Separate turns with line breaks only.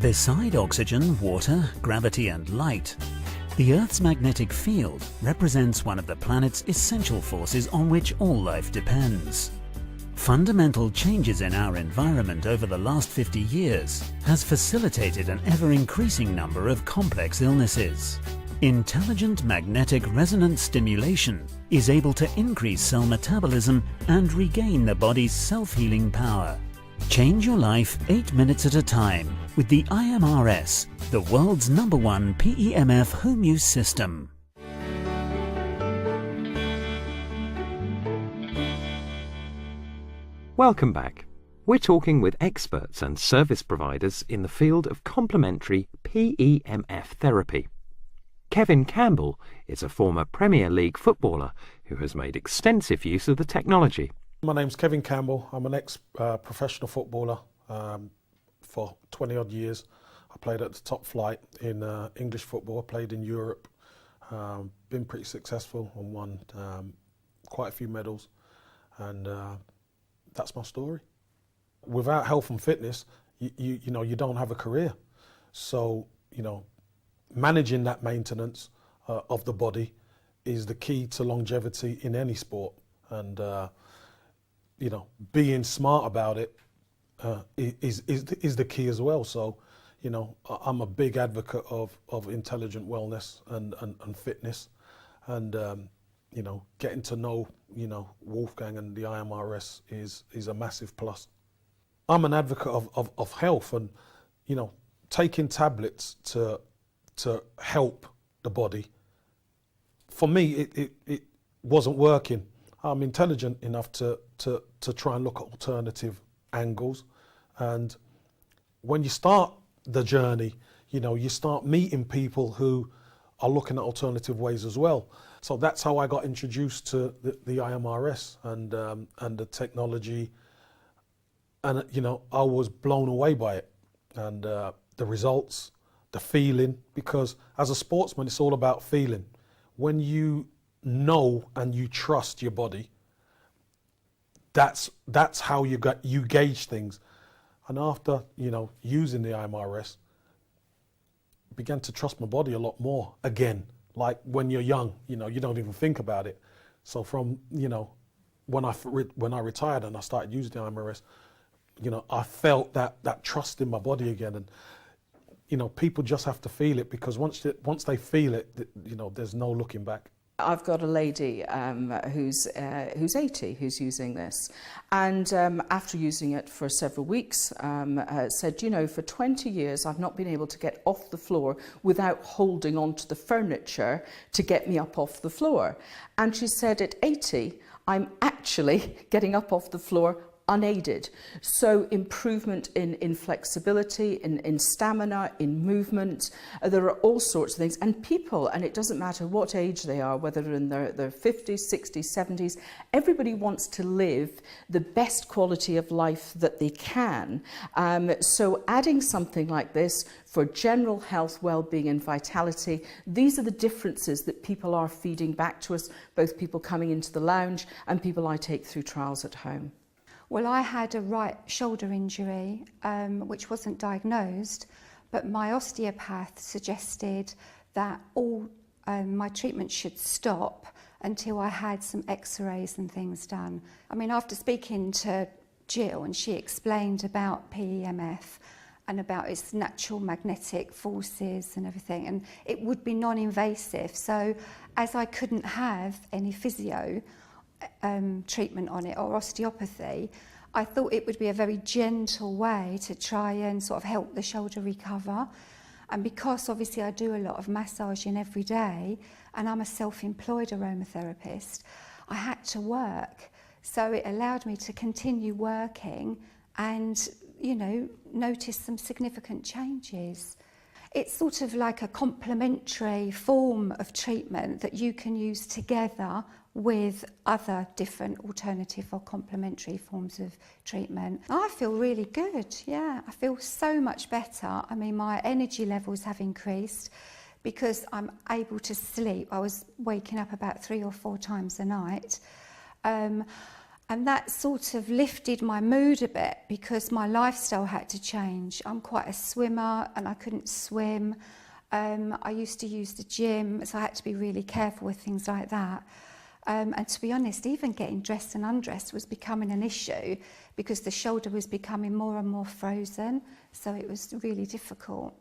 Beside oxygen, water, gravity and light, the Earth's magnetic field represents one of the planet's essential forces on which all life depends. Fundamental changes in our environment over the last 50 years has facilitated an ever-increasing number of complex illnesses. Intelligent magnetic resonance stimulation is able to increase cell metabolism and regain the body's self-healing power. Change your life 8 minutes at a time with the iMRS, the world's #1 PEMF home use system.
Welcome back. We're talking with experts and service providers in the field of complementary PEMF therapy. Kevin Campbell is a former Premier League footballer who has made extensive use of the technology.
My name's Kevin Campbell. I'm an ex-professional footballer for 20 odd years. I played at the top flight in English football, played in Europe, been pretty successful and won quite a few medals, and that's my story. Without health and fitness, you know, you don't have a career. So, you know, managing that maintenance of the body is the key to longevity in any sport, and you know, being smart about it is the key as well. So, you know, I'm a big advocate of intelligent wellness and fitness, and you know, getting to know, you know, Wolfgang and the iMRS is a massive plus. I'm an advocate of health, and you know, taking tablets to help the body, for me it wasn't working. I'm intelligent enough to try and look at alternative angles, and when you start the journey, you know, you start meeting people who are looking at alternative ways as well. So that's how I got introduced to the iMRS and the technology, and you know, I was blown away by it, and the results, the feeling, because as a sportsman it's all about feeling. When you know and you trust your body, that's how you gauge things. And after, you know, using the iMRS, began to trust my body a lot more again. Like when you're young, you know, you don't even think about it. So from, you know, when I retired and I started using the iMRS, you know, I felt that trust in my body again. And you know, people just have to feel it, because once they feel it, you know, there's no looking back.
I've got a lady who's 80 who's using this, and after using it for several weeks said, you know, for 20 years I've not been able to get off the floor without holding onto the furniture to get me up off the floor. And she said at 80 I'm actually getting up off the floor unaided. So improvement in flexibility, in stamina, in movement, there are all sorts of things. And people, and it doesn't matter what age they are, whether they're in their 50s, 60s, 70s, everybody wants to live the best quality of life that they can. So adding something like this for general health, well-being and vitality, these are the differences that people are feeding back to us, both people coming into the lounge and people I take through trials at home.
Well, I had a right shoulder injury, which wasn't diagnosed, but my osteopath suggested that all my treatment should stop until I had some x-rays and things done. I mean, after speaking to Jill, and she explained about PEMF and about its natural magnetic forces and everything, and it would be non-invasive. So as I couldn't have any physio treatment on it or osteopathy, I thought it would be a very gentle way to try and sort of help the shoulder recover. And because obviously I do a lot of massaging every day, and I'm a self-employed aromatherapist, I had to work. So it allowed me to continue working and, you know, notice some significant changes. It's sort of like a complementary form of treatment that you can use together with other different alternative or complementary forms of treatment. I feel really good, yeah. I feel so much better. I mean, my energy levels have increased because I'm able to sleep. I was waking up about 3 or 4 times a night. And that sort of lifted my mood a bit because my lifestyle had to change. I'm quite a swimmer and I couldn't swim. I used to use the gym, so I had to be really careful with things like that. And to be honest, even getting dressed and undressed was becoming an issue because the shoulder was becoming more and more frozen, so it was really difficult.